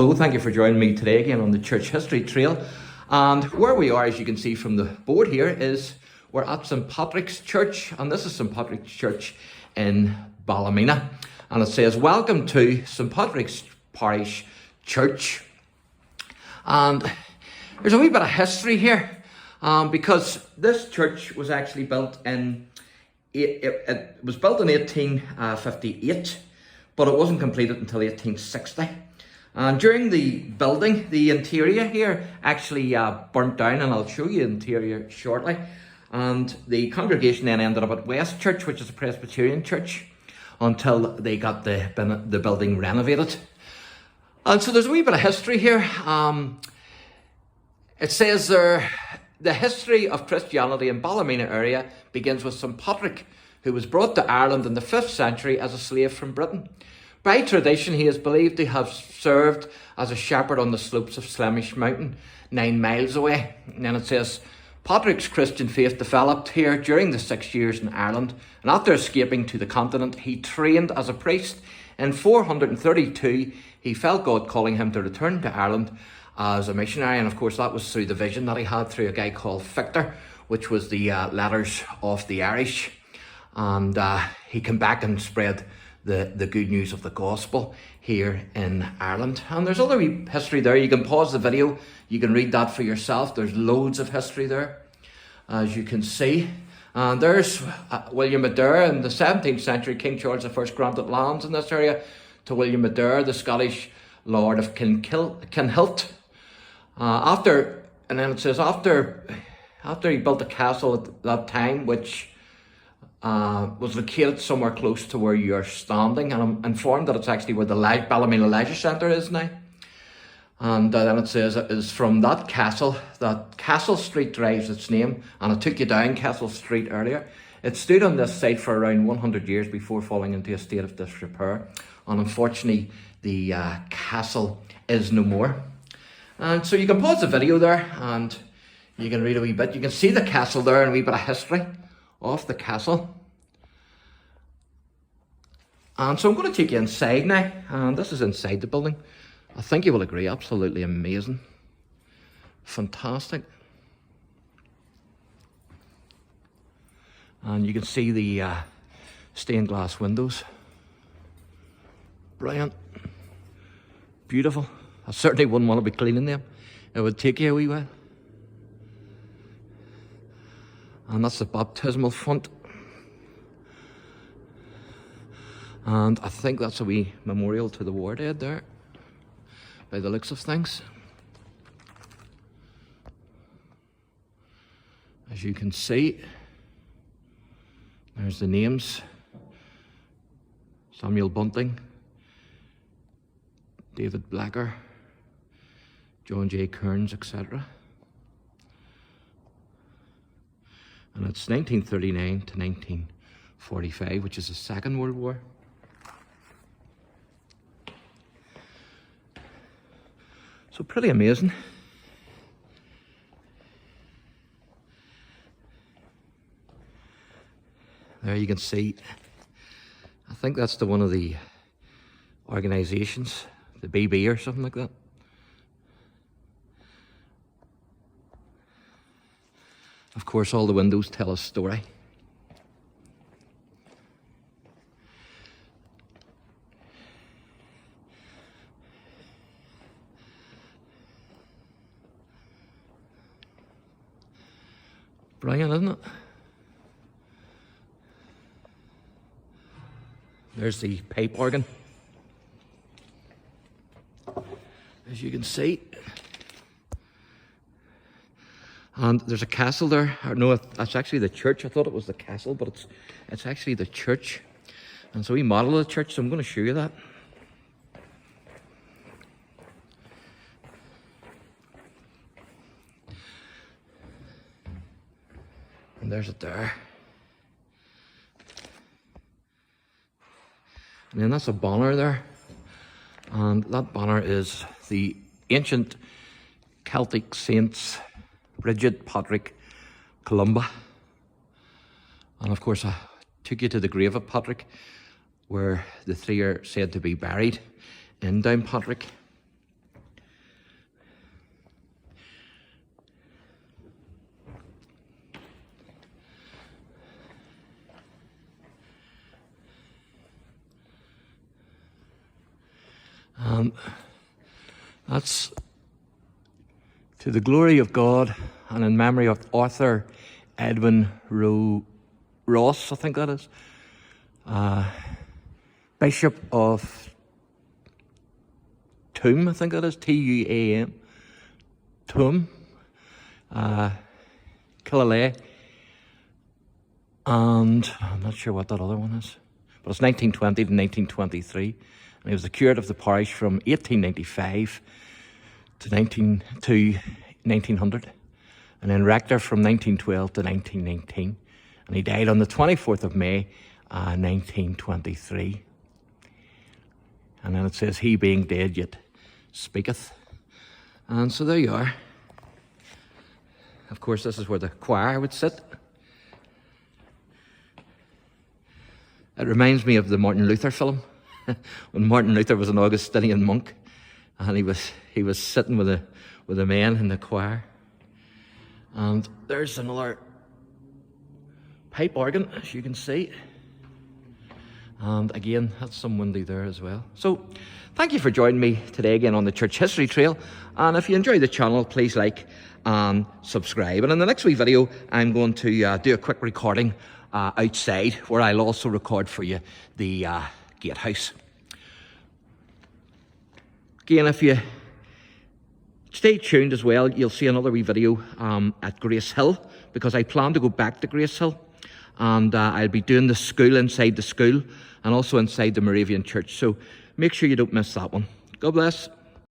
Hello, thank you for joining me today again on the Church History Trail. And where we are, as you can see from the board here, is we're at St Patrick's Church, and this is St Patrick's Church in Ballymena. And it says, "Welcome to St Patrick's Parish Church." And there's a wee bit of history here, because this church was actually built in, it was built in 1858, but it wasn't completed until 1860. And during the building, the interior here actually burnt down, and I'll show you the interior shortly. And the congregation then ended up at West Church, which is a Presbyterian church, until they got the building renovated. And so there's a wee bit of history here. It says there, the history of Christianity in Ballymena area begins with St Patrick, who was brought to Ireland in the 5th century as a slave from Britain. By tradition, he is believed to have served as a shepherd on the slopes of Slemish Mountain, 9 miles away. And then it says, Patrick's Christian faith developed here during the 6 years in Ireland, and after escaping to the continent, he trained as a priest. In 432, he felt God calling him to return to Ireland as a missionary, and of course that was through the vision that he had through a guy called Victor, which was the letters of the Irish. And he came back and spread the good news of the gospel here in Ireland. And there's other wee history there. You can pause the video, you can read that for yourself. There's loads of history there, as you can see. And there's William Adair. In the 17th century, King Charles I granted lands in this area to William Adair, the Scottish Lord of Kinhilt. And then it says after he built a castle at that time, which was located somewhere close to where you're standing, and I'm informed that it's actually where the Ballymena Leisure Centre is now. And then it says it is from that Castle Street derives its name, and I took you down Castle Street earlier. It stood on this site for around 100 years before falling into a state of disrepair, and unfortunately the castle is no more. And so you can pause the video there and you can read a wee bit. You can see the castle there and a wee bit of history of the castle. And so I'm going to take you inside now, and this is inside the building. I think you will agree, absolutely amazing. Fantastic. And you can see the stained glass windows. Brilliant. Beautiful. I certainly wouldn't want to be cleaning them. It would take you a wee while. And that's the baptismal font. And I think that's a wee memorial to the war dead there, by the looks of things. As you can see, there's the names. Samuel Bunting, David Blacker, John J. Kearns, etc. And it's 1939 to 1945, which is the Second World War. So pretty amazing. There you can see, I think that's the one of the organisations, the BB or something like that. Of course, all the windows tell a story. Brilliant, isn't it? There's the pipe organ, as you can see. And there's a castle there. Or no, that's actually the church. I thought it was the castle, but it's actually the church. And so we model the church, so I'm going to show you that. And there's it there. And then that's a banner there. And that banner is the ancient Celtic saints Bridget, Patrick, Columba. And of course I took you to the grave of Patrick, where the three are said to be buried in Downpatrick. And that's to the glory of God and in memory of Arthur Edwin Ross, I think that is, Bishop of Tuam, I think that is, Tuam, Tuam, Killalay, and I'm not sure what that other one is, but it's 1920 to 1923, and he was the curate of the parish from 1895 to 1900, and then rector from 1912 to 1919, and he died on the 24th of May, 1923. And then it says, he being dead yet speaketh. And so there you are. Of course, this is where the choir would sit. It reminds me of the Martin Luther film, when Martin Luther was an Augustinian monk, and he was sitting with the men in the choir. And there's another pipe organ, as you can see. And again, that's some windy there as well. So, thank you for joining me today again on the Church History Trail. And if you enjoy the channel, please like and subscribe. And in the next wee video, I'm going to do a quick recording outside, where I'll also record for you the gatehouse. Again, if you stay tuned as well, you'll see another wee video at Grace Hill, because I plan to go back to Grace Hill, and I'll be doing the school inside the school and also inside the Moravian Church. So make sure you don't miss that one. God bless.